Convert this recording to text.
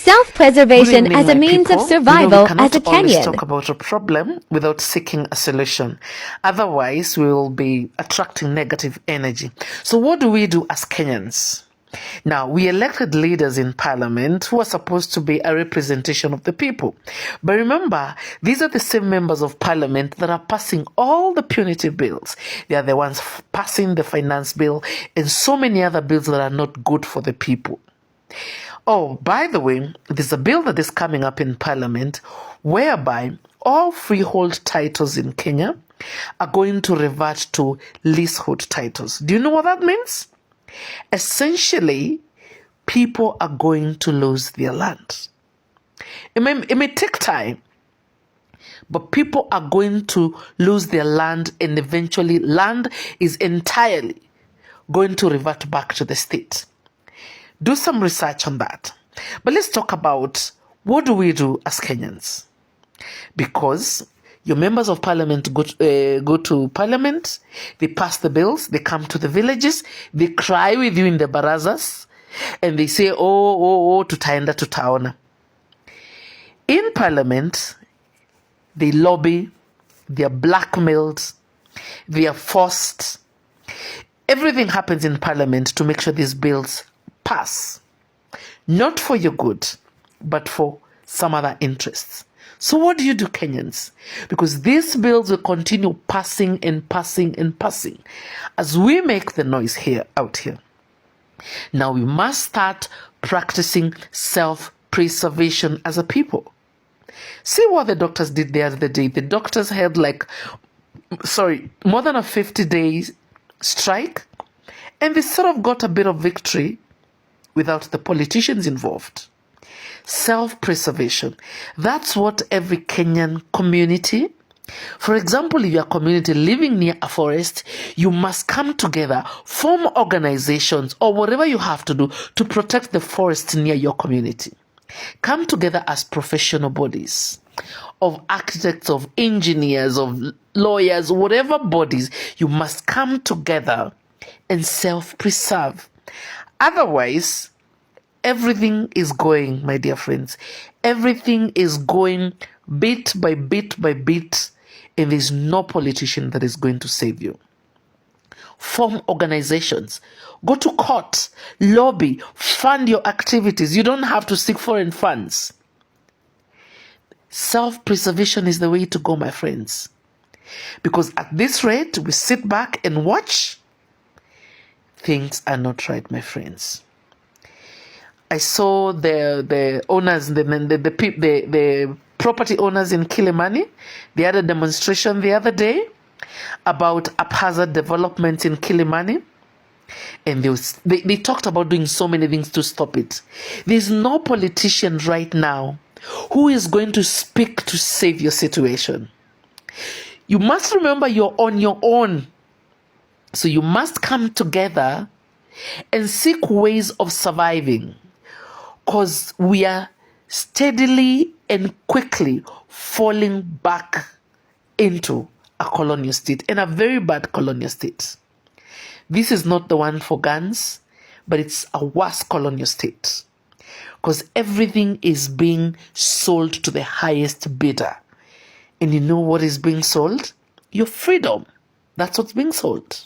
Self-preservation as a means of survival we cannot as a always Kenyan. talk about a problem without seeking a solution. Otherwise, we will be attracting negative energy. So what do we do as Kenyans? Now, we elected leaders in parliament who are supposed to be a representation of the people. But remember, these are the same members of parliament that are passing all the punitive bills. They are the ones passing the finance bill and so many other bills that are not good for the people. Oh, by the way, there's a bill that is coming up in parliament whereby all freehold titles in Kenya are going to revert to leasehold titles. Do you know what that means? Essentially, people are going to lose their land. It may take time, but people are going to lose their land, and eventually land is entirely going to revert back to the state. Do some research on that. But let's talk about what do we do as Kenyans? Because your members of parliament go to parliament, they pass the bills, they come to the villages, they cry with you in the barazas, and they say, tutaenda tutaona. In parliament, they lobby, they are blackmailed, they are forced. Everything happens in parliament to make sure these bills pass. Not for your good, but for some other interests. So what do you do, Kenyans? Because these bills will continue passing and passing and passing as we make the noise out here. Now we must start practicing self-preservation as a people. See what the doctors did the other day. The doctors had more than a 50-day strike, and they sort of got a bit of victory without the politicians involved. Self-preservation. That's what every Kenyan community, for example, if you're a community living near a forest, you must come together, form organizations or whatever you have to do to protect the forest near your community. Come together as professional bodies of architects, of engineers, of lawyers, whatever bodies, you must come together and self-preserve. Otherwise, everything is going, my dear friends, everything is going bit by bit by bit, and there's no politician that is going to save you. Form organizations, go to court, lobby, fund your activities. You don't have to seek foreign funds. Self-preservation is the way to go, my friends. Because at this rate, we sit back and watch, things are not right, my friends. I saw the owners, the property owners in Kilimani. They had a demonstration the other day about haphazard development in Kilimani. And they talked about doing so many things to stop it. There's no politician right now who is going to speak to save your situation. You must remember you're on your own. So you must come together and seek ways of surviving. Because we are steadily and quickly falling back into a colonial state, and a very bad colonial state. This is not the one for guns, but it's a worse colonial state. Because everything is being sold to the highest bidder. And you know what is being sold? Your freedom. That's what's being sold.